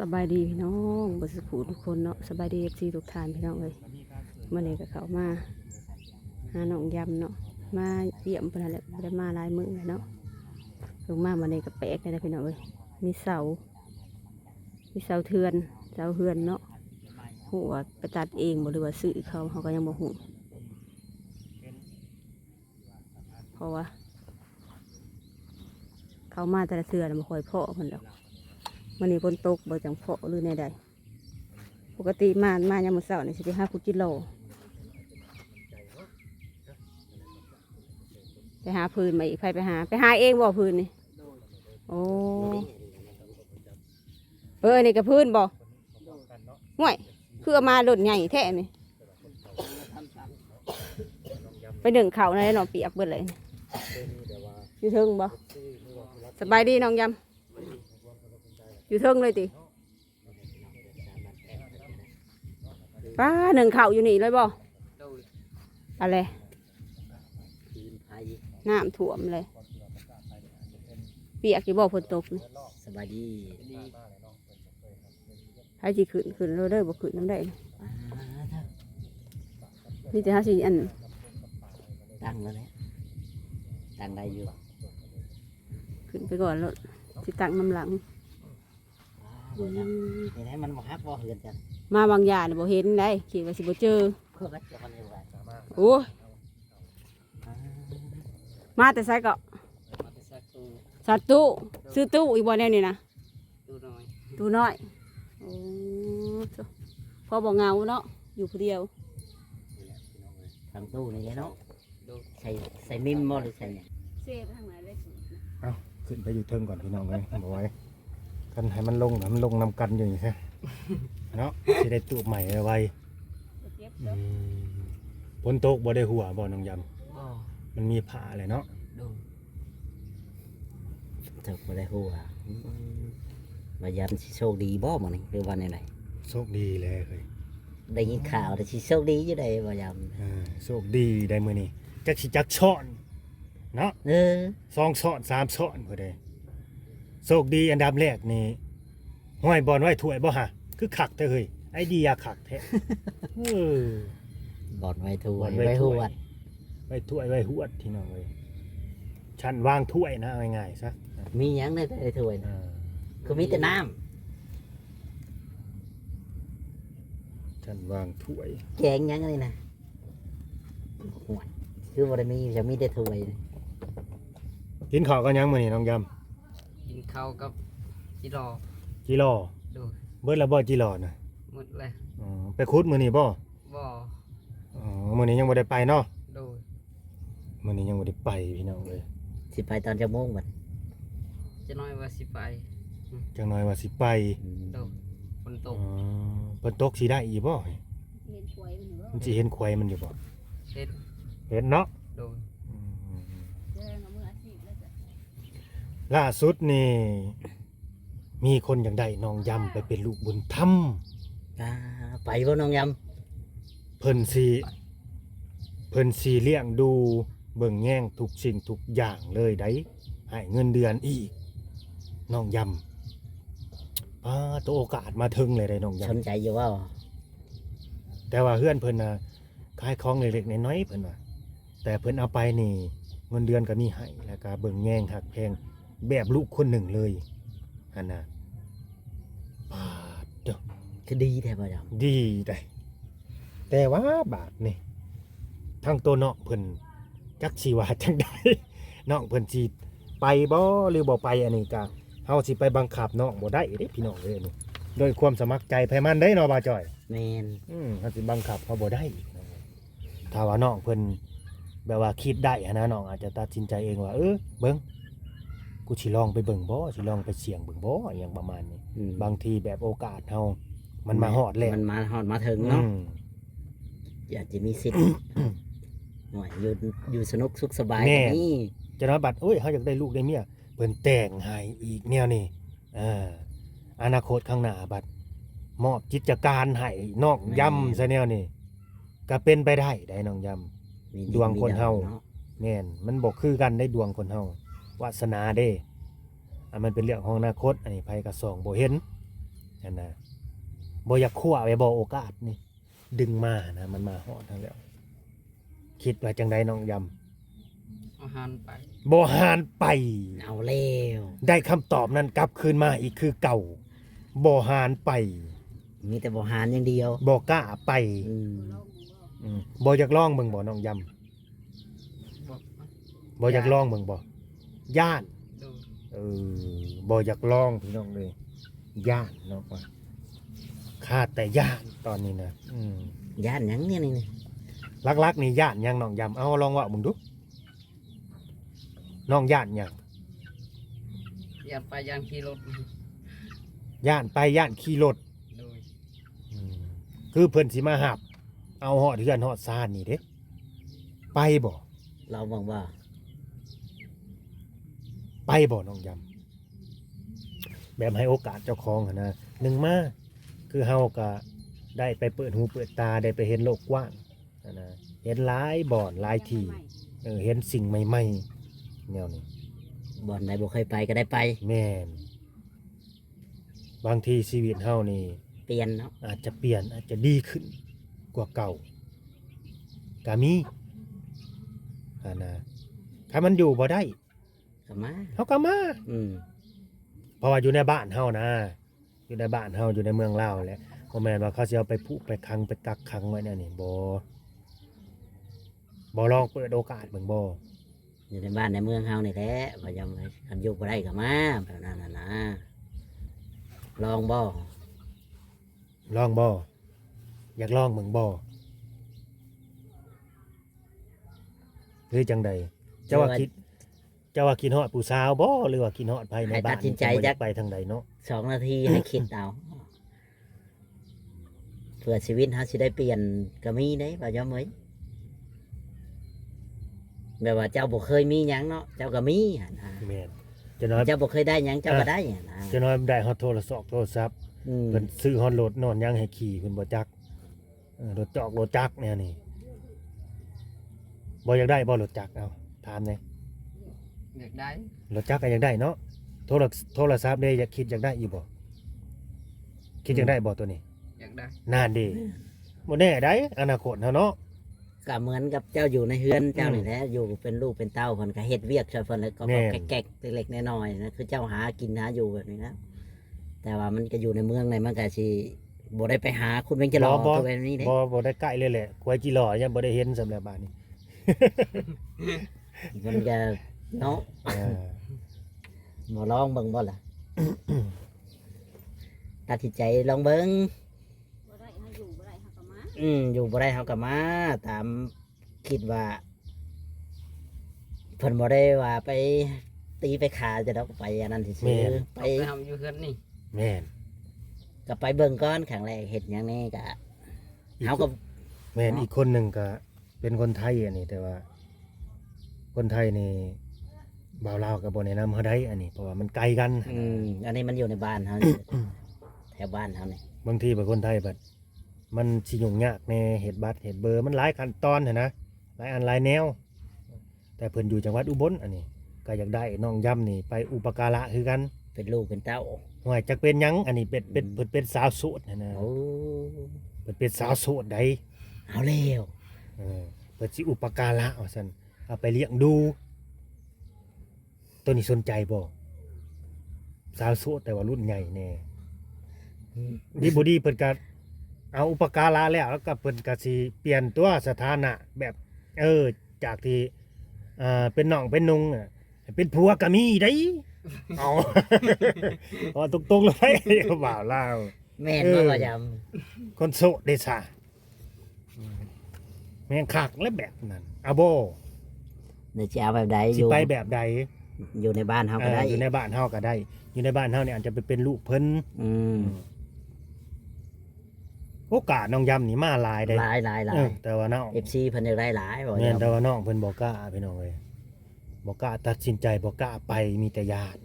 สบายดีพี่น้องบสุขทุกคนเนาะสบายดีFCทุกท่านพี่น้องเลยมื่อนี้ก็เข้ามาหาน้องยำเนาะมาเยี่ยมเพิ่นนั่นแหละบ่ได้มาหลายมื้อเนาะลงมามื่อนี้ก็แปลกเลยนะพี่น้องเลยมีเสาเทือนเสาเฮือนเนาะหัวไปตัดเองบ่หรือว่าซื้อเขาก็ยังบ่ฮู้เพราะว่าเขามาแต่ละเทือนบ่ค่อยเพาะเพิ่นดอกมันนี่ฝนตกบ่จังเพาะหรือในใดปกติมายามมื้อเช้านี่สิไปหาคุจิโลไปหาพื้นมาอีกไปหาเองบ่พื้นนี่โอ้นี่กับพื้นบ่ห่วยคือเอามาหล่นใหญ่แท้นี่ไปดึงเข่าในหนองเปียกเบิดเลยอยู่เทิงบ่สบายดีน้องยำอยู่เทิงเลยติป้าหนึ่งเข่าอยู่นี่เลยบ่อะไรน้ำท่วมเลยเปียกอยู่บ่ฝนตกนี่สบายดีให้จีขึ้นเราได้บ่ขึ้นน้ำได้นี่จะหาสิอันตั้งแล้วเนี่ยตั้งได้อยู่ขึ้นไปก่อนแล้วสิตั้งน้ำหลังเห็นไหมมันบอกฮักบ่เหือนกันมาบางอย่างเนี่ยบ่เห็นได้คิดว่าสิบ่เจอโอ้ยมาแต่ไสก็สัตว์ตู้ซื้อตู้อีกบ่แน่นี่นะตู้น้อยโอ้พอบ่เงาเนาะอยู่คนเดียวทำตู้นี่เนาะใส่มิมบ่หรือใส่เนี่ยเซฟทางไหนเลยเอาขึ้นไปอยู่เทิงก่อนพี่น้องเลยบอกไว้กันให้มันลงนำกันอย่างนี้ใช่เนาะจะได้ตู้ใหม่ไว้ฝนตกบ่ได้หัวบ่น้องยำมันมีผ้าอะไรเนาะถูกบ่ได้หัวมายำสิโชคดีบ่มื้อนี้หรือว่าไหนโชคดีเลยเคยได้ยินข่าวแต่สิโชคดีอยู่ได้บ่ยำโชคดีได้มื้อนี้จักสิจักช้อนเนาะ2 ช้อน3 ช้อนพอได้โชคดีอันดับแรกนี่ห้อยบอลไว้ถ้วยบ่ฮะคือขักแท้เฮ้ยไอเดียขักแท้บอลไว้ถ้วยไว้หวดไว้ถ้วยไว้หวดที่น้องเลยชั้นวางถ้วยนะง่ายๆซะมีหยังในถ้วยคือมีแต่น้ำชั้นวางถ้วยแกงหยังนี่นะหวดคือบ่ได้มีจะมีแต่ถ้วยกินข้าวกันยังมื้อนี้น้องยกินข้าวกับจิรอดูเบิดละบ่จิรอน่ะหมดเลยไปคุดมื้อนี้บ่บ่มื้อนี้ยังบ่ได้ไปเนาะดูมื้อนี้ยังบ่ได้ไปพี่น้องเอ้ยสิไปตอนจะโมงบัดจะน้อยว่าสิไปจังน้อยว่าสิไปดูฝนตกฝนตกสิได้อีบ่มันสิเห็นควายมันอยู่บ่เห็นเนาะดูล่าสุดนี่มีคนอยากได้น้องยำไปเป็นลูกบุญธรรมไปบ่น้องยำเพิ่นสีเลี้ยงดูเบิ่งแย่งทุกสิ่งทุกอย่างเลยได้ให้เงินเดือนอีกน้องยำตัวโอกาสมาถึงเลยได้น้องยำสนใจอยู่ว่าแต่ว่าเพื่อนเพิ่นน่ะขายของเล็กๆน้อยๆเพิ่นว่าแต่เพิ่นเอาไปนี่เงินเดือนก็มีให้แล้วก็เบิ่งแย่งหักแพงแบบลูกคนหนึ่งเลยอันน่ะคือดีแท้บ่ยำดีแต่ว่าบาทนี่ทั้งตัวน้องเพิ่นจักสิว่าจังได๋น้องเพิ่นสิไปบ่หรือบ่ไปอันนี้ก็เฮาสิไปบังคับน้องบ่ได้เด้พี่น้องเอ้ยนี่โดยความสมัครใจไผมันได้เนาะบ่าวจ้อยแม่นเฮาสิบังคับเขาบ่ได้ถ้าว่าน้องเพิ่นแบบว่าคิดได้นะน้องอาจจะตัดสินใจเองว่าเบิ่งกูสิลองไปเบิ่งบ่สิลองไปเสี่ยงเบิ่งบ่อย่างประมาณนี้บางทีแบบโอกาสเฮามันมาฮอดแล้วมันมาฮอดมาถึงเนาะอยากจะมีสิทธิ์หน่อยอยู่สนุกสุขสบายนี่จะน้อยบัดเฮาอยากได้ลูกได้เมียเพิ่นแต่งให้อีกแนวนี้อนาคตข้างหน้าบัดมอบกิจการให้น้องยำซะแนวนี้ก็เป็นไปได้น้องยำดวงคนเฮาแม่นมันบ่คือกันได้ดวงคนเฮาวาสนาเด้มันเป็นเรื่องของอนาคตอันนี้ไผก็ส่องบ่เห็น นั่นนะบ่อยากคั่วไว้บ่โอกาสนี่ดึงมานะมันมาฮอดทั้งแล้วคิดว่าจังไดน้องยำ เอาหันไป บ่หานไป เอาแล้ว ได้คำตอบนั้นกลับคืนมาอีกคือเก่าบ่หานไป มีแต่บ่หารอย่างเดียว บ่กล้าไป อืม บ่อยากลองเบิ่งบ่น้องยำ บอก บ่อยากลองเบิ่งบ่ย่าน โดย บ่อยากลองพี่น้องเลยย่านเนาะว่าขาดแต่ย่านตอนนี้นะย่านหยังเนี่ยนี่ ลักๆนี่ย่านหยังน้องยำเอาลองว่ามึงดูน้องย่านหยัง ยานไปยานขี่รถ ย่านไปย่านขี่รถ โดย คือเพิ่นสิมาหับเอาฮอดเฮือนฮอดซานนี่เด้ไปบ่ เราบอกว่า ไปบ่น้องยำแบบให้โอกาสเจ้าของหั้นนะหนึ่งมาคือเฮาก็ได้ไปเปิดหูเปิดตาได้ไปเห็นโลกกว้างนะเห็นหลายบ่อนหลายที่เห็นสิ่งใหม่ๆแนวนี้ บ่อนไหนบ่เคยไปก็ได้ไป แม่นบางทีชีวิตเฮานี่ เปลี่ยนเนาะ อาจจะเปลี่ยนอาจจะดีขึ้นกว่าเก่าก็มีนะถ้ามันอยู่บ่ได้ ก็มา เฮาก็มา อืม เพราะว่าอยู่ในบ้านเฮานะอยู่ในบ้านเฮาอยู่ในเมืองลาวแหละบ่แม่นว่าเขาสิเอาไปผูกไปขังไปกักขังไว้เนี่ยนี่บ่ลองเปิดโอกาสเบิ่งบ่ อยู่ในบ้านในเมืองเฮานี่แหละว่ายังไงคันอยู่บ่ได้ก็มาแบบนั้นน่ะนะลองบ่ ลองบ่อยากลองเบิ่งบ่หรือจังใดเจ้าว่าคิดฮอดผู้สาวบ่หรือว่าคิดฮอดไผในบ้านจักไปทางใดเนาะ 2 นาทีให้คิดเอาเพื่อชีวิตเฮาสิได้เปลี่ยนก็มีเด้ว่ายังไงแบบว่าเจ้าบ่เคยมีหยังเนาะเจ้าก็มีหั่นนะ แม่นจะน้อย เจ้าบ่เคยได้หยังเจ้าก็ได้หั่นนะ จะน้อยได้ฮอดโทรศัพท์ อืม เพิ่นซื้อฮอดรถนอนยังให้ขี่เพิ่นบ่จักรถจอกรถจักรเนี่ยนี่บ่อยากได้บ่รถจักรเอาถามแหน่ อยากได้ รถจักรก็อยากได้เนาะโทรศัพท์ได้อยากคิดอยากได้อยู่บ่คิดอยากได้บ่ตัวนี้ อยากได้ นานดิบ่แน่ได้อนาคตเนาะ ก็เหมือนกับเจ้าอยู่ในเฮือนเจ้านี่แหละอยู่เป็นลูกเป็นเต้าเพิ่นก็เฮ็ดเวียกช่วยเพิ่นแล้วก็ แม่น แก๊กๆเล็กๆน้อยๆนะคือเจ้าหากินหาอยู่แบบนี้นะแต่ว่ามันก็อยู่ในเมืองในมันก็สิบ่ได้ไปหาคุณเบญจรอตัวแบบนี้เด้ บ่ได้ใกล้เลยแหละกล้วยจิหล่อยังบ่ได้เห็นสำหรับบ้านนี้ มันก็เนาะ อ่า บ่ลองเบิ่งบ่ล่ะ ตัดสินใจลองเบิ่ง บ่ได้ให้อยู่บ่ได้เฮาก็มา อยู่บ่ได้เฮาก็มาตามคิดว่าเพิ่นบ่ได้ว่าไปตีไปขาจะดอกไปอันนั้นซื่อๆไป ไปทำอยู่เฮือนนี่ แม่น ก็ไปเบิ่งก่อนครั้งแรกเฮ็ดหยังแน่ก็เฮาก็ แม่นอีกคนหนึงก็เป็นคนไทยอันนี้แต่ว่า คนไทยนี่บ่าวลาวก็บ่แนะนำเฮาได้อันนี้เพราะว่ามันไกลกัน อันนี้มันอยู่ในบ้านเฮานี่ แถวบ้านเฮานี่ บางทีแบบคนไทยแบบมันสิยุ่งยากในเฮ็ดบัตรเฮ็ดเบอร์มันหลายขั้นตอนหั้นนะหลายอันหลายแนว แต่เพิ่นอยู่จังหวัดอุบลอันนี้ก็อยากได้น้องย่ำนี่ไปอุปการะคือกัน เป็นลูกเป็นเต้า ห่วยจักเป็นหยังอันนี้เป็นเพิ่นเป็นสาวโสดนะนะ โอ้ เพิ่นเป็นสาวโสดใด เอาแล้ว เพิ่นสิอุปการะว่าซั่นเอาไปเลี้ยงดูตัวนี้สนใจบ่สาวโสดแต่ว่ารุ่นใหญ่แน่ดีบ่ดีเพิ่นก็เอาอุปการะแล้วก็เพิ่นก็สิเปลี่ยนตัวสถานะแบบจากที่เป็นน้องเป็นนุงให้เป็นผัวก็มีได้เอา เอาตรงๆเลยบ่าวลาว แม่นบ่ว่าจำ คนโสดได้ซะแม่งคักและแบบนั้นเอาบ่ เดี๋ยวจะเอาแบบใดอ สิ ยู่ ไปแบบใด อยู่ในบ้านเฮาก็ได้ อยู่ในบ้านเฮาก็ได้ อยู่ในบ้านเฮาเนี่ยอาจจะไปเป็นลูกเพิ่น อืม โอกาสน้องยำนี่มาหลายได้ หลายหลายหลา เอย อแต่ว่าน้อง FC เพิ่นอยากได้หลายบ่ แม่นแต่ จำ ว่าน้องเพิ่นบ่กล้าพี่น้องเอ้ยบ่กล้าตัดสินใจบ่กล้าไปมีแต่ญาติ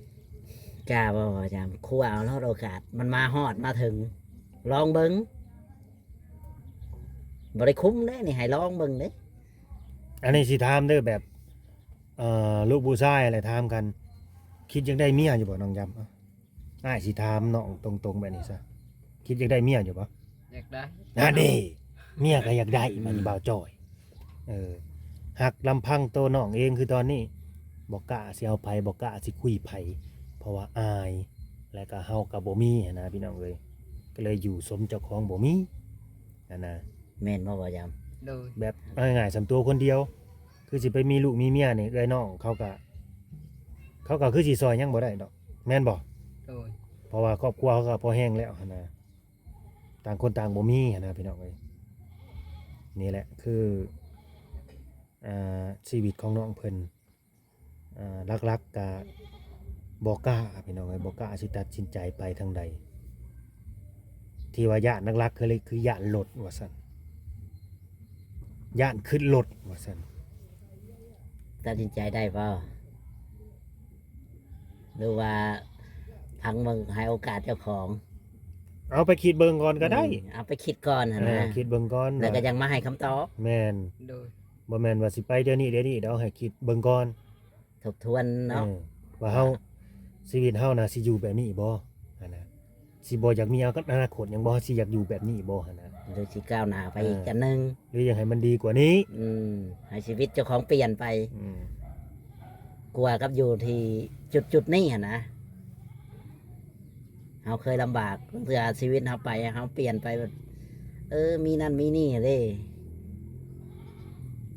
กล้าบ่ว่าจำครูเอาแล้วโอกาสมันมาฮอดมาถึง ลองเบิ่งบ่ได้คุ้มเด้นี่ให้ลองเบิ่งเด้ อันนี้สิถามเด้อแบบลูกผู้ชายอะไรถามกัน คิดยังได้เมียอยู่บ่น้องยำอ้ายสิถามน้องตรงๆแบบนี้ซะ คิดอยากได้เมียอยู่บ่ อยากได้ นั่นนี่เมียก็อยากได้มันบ่าวจ้อยหักลำพังตัวน้องเองคือตอนนี้บ่กล้าสิเอาไผบ่กล้าสิคุยไผเพราะว่าอายและก็เฮาก็บ่มีหั้นนะพี่น้องเอ้ยก็เลยอยู่สมเจ้าของบ่มีนั่นนะ แม่นบ่บ่ย โดย แบบเอาง่ายๆสำตัวคนเดียว คือสิไปมีลูกมีเมียนี่เอ้ยน้องเขาก็คือสิซอยหยังบ่ได้ดอกแม่นบ่ โดย เพราะว่าครอบครัวเขาก็พอแห้งแล้วหั้นนะต่างคนต่างบ่มีหั้นนะพี่น้องเอ้ยนี่แหละคือชีวิตของน้องเพิ่นรักๆก็บ่กล้าพี่น้องเอ้ยบ่กล้าสิตัดสินใจไปทางใดที่ว่าย่านนักๆคือย่านรถว่าซั่นย่านขึ้นรถว่าซั่น ำตัดสินใจได้บ่หรือว่าพังมึงให้โอกาสเจ้าของ เอาไปคิดเบิ่งก่อนก็ได้ เอาไปคิดก่อนหั่นนะ คิดเบิ่งก่อน แล้วก็ยังมาให้คำตอบ แม่น โดย บ่แม่นว่าสิไปเดี๋ยวนี้เดี๋ยวให้คิดเบิ่งก่อน ทบทวนเนาะ ว่าเฮาชีวิตเฮาน่ะสิอยู่แบบนี้บ่หั่นน่ะสิบ่อยากมีอนาคตหยังบ่สิอยากอยู่แบบนี้บ่หั่นน่ะ หรือสิก้าวหน้าไปอีกจันหนึง หรืออยากให้มันดีกว่านี้ ให้ชีวิตเจ้าของเปลี่ยนไป อืม กลัวกับอยู่ที่จุดนี้หั่นนะเราเคยลำบากเพื่อชีวิตเราไปเราเปลี่ยนไปแบบมีนั่นมีนี่เด้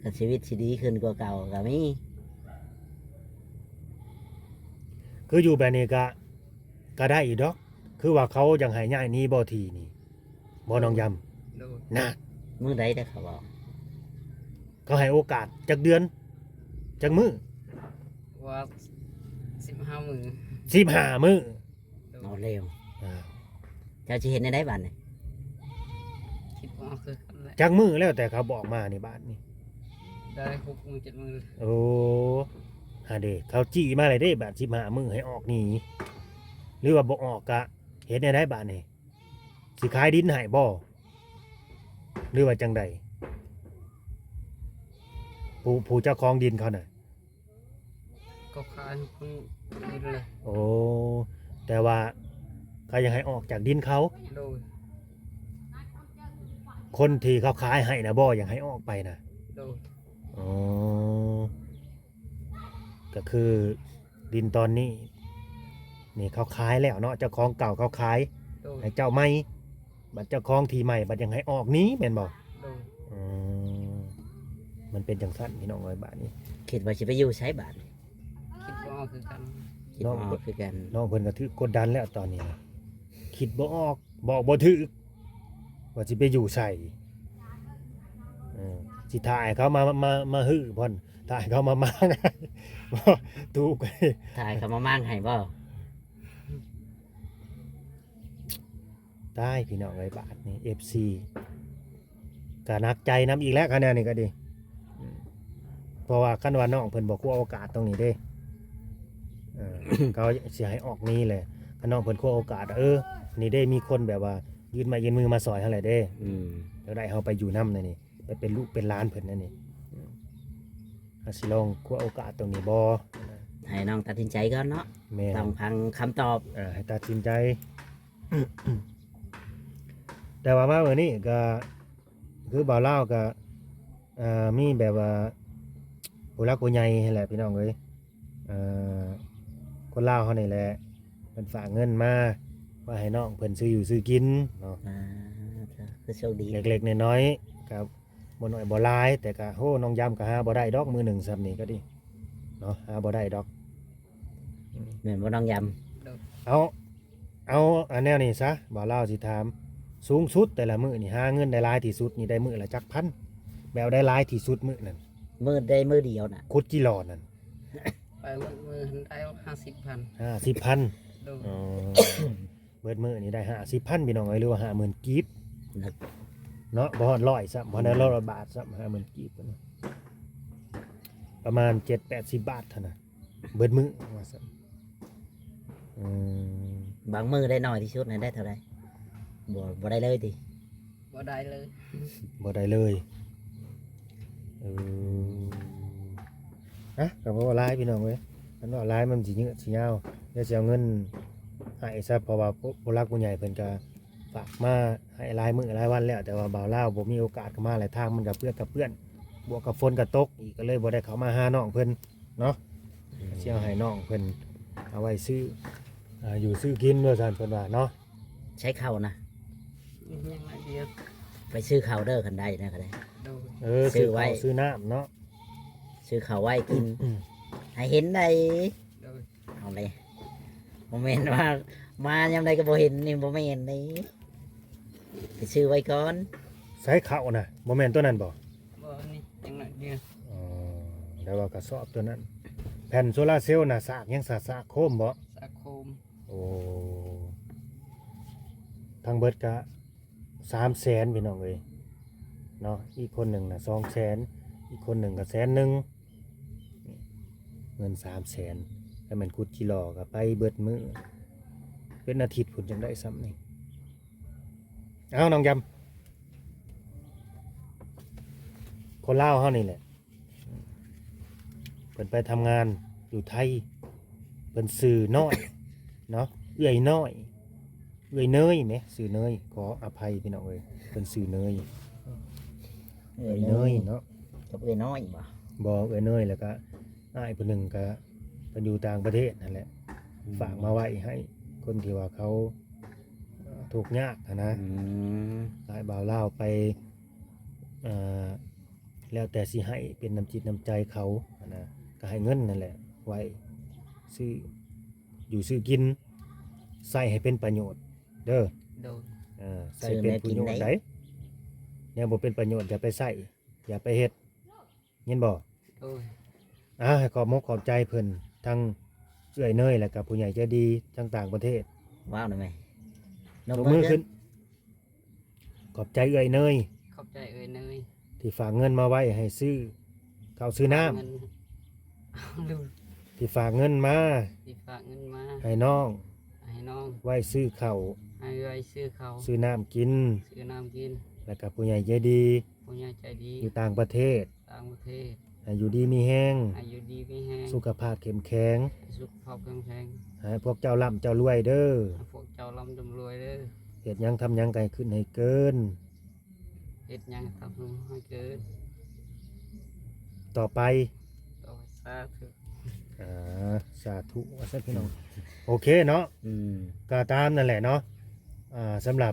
ก็ชีวิตสิดีขึ้นกว่าเก่าก็มี คืออยู่แบบนี้ก็ได้อีกดอก คือว่าเขายังให้ย้ายหนี้บ่ทีนี่บ่น้องยำ โดย นะ มื้อใดได้อเขาบอก เขาให้โอกาสจักเดือนจักมื้อ ว่า15 มื้อ 15มื้อ โด เอา ย เร็ว อ่า เจ้าสิเห็นได้บัดนี่ คิดว่าคือกันแหละ จักมื้อแล้วแต่เขาบอกมานี่บาดนี้ ได้6 มื้อ7 มื้อ โอ้หาเด้เขาจี้มาเลยเด้บาด15มื้อให้ออกหนีหรือว่าบ่ออกกะเฮ็ดได้บาดนี่สิขายดินให้บ่หรือว่าจังใดผู้เจ้าของดินเขาน่ะ ก็ขายคนอื่นเลย โอ้แต่ว่าเขายังให้ออกจากดินเขา โดย คนที่เขาขายให้นะบ่ยังให้ออกไปนะ โดย อ๋อก็คือดินตอนนี้นี่เขาขายแล้วเนาะเจ้าของเก่าเขาขาย โดย ให้เจ้าใหม่บัดเจ้าของที่ใหม่บัดยังให้ออกหนี้แม่นบ่ โดย อืมมันเป็นจังซั่นพี่น้องเอ้ยบาดนี้ คิดว่าสิไปอยู่ใช้บัด คิดว่าคือกัน คิดว่าเอาคือกัน น้องเพิ่นก็ถือกดดันแล้วตอนนี้นะคิดบ่ออกบอกบ่ถูกว่าสิไปอยู่ใส่สิถ่ายเขามาฮื้อพ่อนถ่ายเขามา บ่ถูก ถ่ายเขามามั่งให้บ่ ตายพี่น้องเอ้ยบาทนี่ FC ก็หนักใจน้ำอีกแล้วคะแนนนี่ก็ดีเพราะว่าคันว่าน้องเพิ่นบ่คั่วโอกาสตรงนี้เด้เขาสิให้ออกนี้เลยคันน้องเพิ่นคั่วโอกาสนี่ได้มีคนแบบว่ายืนไม้ยืนมือมาซอยเฮาแหละเด้ แล้วได้เฮาไปอยู่นำนั่นนี่ไปเป็นลูกเป็นหลานเพิ่นนั่นนี่สิลองคั่วโอกาสตรงนี้บ่ ให้น้องตัดสินใจก่อนเนาะ แม่ ต้องฟังคำตอบ ให้ตัดสินใจ แต่ว่ามาเมื่อนี้ก็คือบ่าวลาวก็มีแบบว่าผู้รักผู้ใหญ่นั่นแหละพี่น้องเอ้ยคนลาวเฮานี่แหละเพิ่นฝากเงินมาว่าให้น้องเพิ่นซื้ออยู่ซื้อกินเนาะ คือโชคดี เล็กๆน้อยๆก็บ่น้อยบ่หลาย แต่ก็โหน้องยำก็หาบ่ได้ดอกมือหนึ่งซ้ำนี่ก็ดีเนาะหาบ่ได้ดอก เหมือนบ่น้องย เอาอันแนวนี้ซะบ่าวลาวสิถามสูงสุดแต่ละมื้อนี่หาเงินได้หลายที่สุดนี่ได้มื้อละจักพันแบบได้หลายที่สุดมื้อนั่น ำมือได้มือเดียวน่ะ ขุดจิหลอนั่น ไปมื้อได้50,000 50,000 โดย อ๋อ เบิดมื้อนี่ได้50,000พี่น้องเอ้ยหรือว่า50,000กีบ นึก เนาะบ่ฮอด100ซ้ำบ่ได้100บาทซ้ำ50,000กีบพุ่นน่ะประมาณ 7-80 บาทเท่านั้นเบิดมื้อว่าซั่นม บางมือได้น้อยที่สุดน่ะได้เท่าไหร่บ่ได้เลยติ บ่ได้เลย บ่ได้เลยก็บ่ว่าหลายพี่น้องเว้ยมันว่าหลายมันสิยืดสิยาวเดี๋ยวสิเอาเงินให้ซะเพราะว่าผู้รักผู้ใหญ่เพิ่นก็ฝ ฝากมาให้หลายมื้อหลายวันแล้วแต่ว่าบ่าวลาวบ่มีโอกาสเข้ามาหลายทางมันกับเพื่อนบวกกับฝนกับตกอีกก็เลยบ่ได้เข้ามาหาน้องเพิ่นเนาะเสี่ยวให้น้องเพิ่นเอาไว้ซื้ออยู่ซื้อกินว่าซั่นเพิ่นว่าเนาะ ใช้ข้าวนะ ยังไงเดียว ไปซื้อข้าวเด้อคันใดนะก็ได้ โดย ซื้อไว้ซื้อน้ำเนาะ ซื้อข้าวไว้กิน อืม ให้เห็นได้ โดย เอาเลยบ่แม่นว่ามายามใดก็บ่เห็นนี่บ่แม่นนี่ไปซื้อไว้ก่อน ใส่ข้าวน่ะบ่แม่นตัวนั้นบ่ บ่นี่ยังไงเดียว อ๋อแล้วว่ากระสอบตัวนั้น แผ่นโซลาร์เซลล์น่ะสากยังสากโคมบ่ สักโคม โอ้ทางเบิดกะ300,000พี่น้องเอ้ยเนาะอีกคนหนึ่งน่ะ200,000อีกคนหนึ่งก็100,000นี่เงิน300,000แล้วมันกุดกิโลก็ไปเบิดมื้อเป็นอาทิตย์พุ่นจังได้ซ้ำนี่เอาน้องยำคนลาวเฮานี่แหละเพิ่นไปทำงานอยู่ไทยเพิ่นซื้อน้อยเนาะเอื้อยน้อยเอื้อยเนยแหมซื้อเนยขออภัยพี่น้องเอ้ยเพิ่นซื้อเนยเอื้อยเนยเนาะ กับเอ้ยน้อยบ่ บ่เอื้อยเนยแล้วก็อ้ายผู้หนึงก็เพิ่นอยู่ต่างประเทศนั่นแหละฝากมาไว้ให้คนที่ว่าเขาทุกข์ยากอะนะ อืม หลายบ่าวลาวไปเอ่อแล้วแต่สิให้เป็นน้ำจิตน้ำใจเขาอะนะก็ให้เงินนั่นแหละไว้ซื้ออยู่ซื้อกินใส่ให้เป็นประโยชน์เด้อ โดย ใส่เป็นประโยชน์ได้เนี่ยบ่เป็นประโยชน์อย่าไปใส่อย่าไปเฮ็ดเห็นบ่ โดย ให้ขอบมกขอบใจเพิ่นทั้งเอื้อยเนยแล้วก็ผู้ใหญ่ใจดีทั้งต่างประเทศ ว้าวได้ไหม ยกมือขึ้นขอบใจเอื้อยเนย ขอบใจเอ่ยเนย ที่ฝากเงินมาไว้ให้ซื้อข้าวซื้อน้ำ เงินเอาดู ที่ฝากเงินมา ที่ฝากเงินมา ให้น้อง ให้น้อง ไว้ซื้อข้าว ให้ไว้ซื้อเขาว ซื้อน้ำกิน ซื้อน้ำกิน แล้วก็ผู้ใหญ่ใจดี ผู้ใหญ่ใจดี อยู่ต่างประเทศ ต่างประเทศ ให้อยู่ดีมีแห้ง อายุดีไม่แห้ง สุขภาพเข้มแข็ง สุขภาพแข็งแรง ให้พวกเจ้าร่ำเจ้ารวยเด้อ ให้พวกเจ้าร่ำจำรวยเด้อ เฮ็ดหยังทำหยังไกขึ้นให้เกิน เฮ็ดหยังทำให้เกิด ต่อไป ต่อสาธุ สาธุว่าซะพี่น้องโอเคเนาะ อืม ก็ตามนั่นแหละเนาะสำหรับ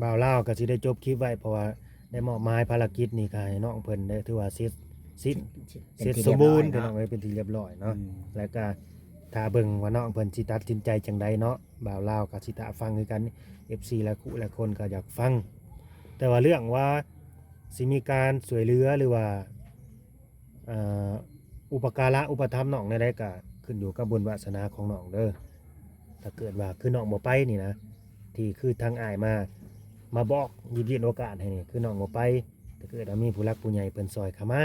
บ่าวลาวก็สิได้จบคลิปไว้เพราะว่าได้มอบหมายภารกิจนี่ก็ให้น้องเพิ่นได้ถือว่าเสร็จสิ้น เป็น เสร็จ ที่ สมบูรณ์ เย พี่ บ น้อง ร้อย เอ้ยเป็นที่เรียบร้อย เนาะ เนาะแล้วก็ถ้าเบิ่งว่าน้องเพิ่นสิตัดสินใจจังใดเนาะบ่าวลาวก็สิตาฟังคือกัน FC และคู่และคนก็อยากฟัง แต่ว่าเรื่องว่าสิมีการช่วยเหลือหรือว่าเอ่ออุปการะอุปถัมภ์น้องได้ก็ขึ้นอยู่กับบุญวาสนาของน้องเด้อถ้าเกิดว่าคือน้องบ่ไปนี่นะที่คือทางอ้ายมาบอกหยิบยื่นโอกาสให้นี่คือน้องบ่ไปถ้าเกิดว่ามีผู้รักผู้ใหญ่เพิ่นซอยเข้ามา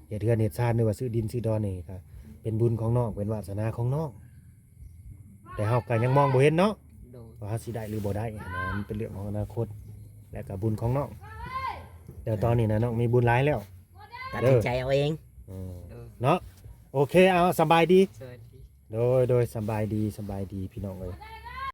เฮ็ดเรือนเฮ็ดชาติหรือว่าซื้อดินซื้อดอนนี่ก็เป็นบุญของน้องเป็นวาสนาของน้องแต่เฮาก็ยังมองบ่เห็นเนาะ โดย ว่าสิได้หรือบ่ได้นะมันเป็นเรื่องของอนาคตและกับบุญของน้องแต่ตอนนี้นะน้องมีบุญหลายแล้ว ตัดสินใจเอาเอง อืม โดย เนาะโอเคเอาสบายดี สวัสดี โดยสบายดีพี่น้องเลย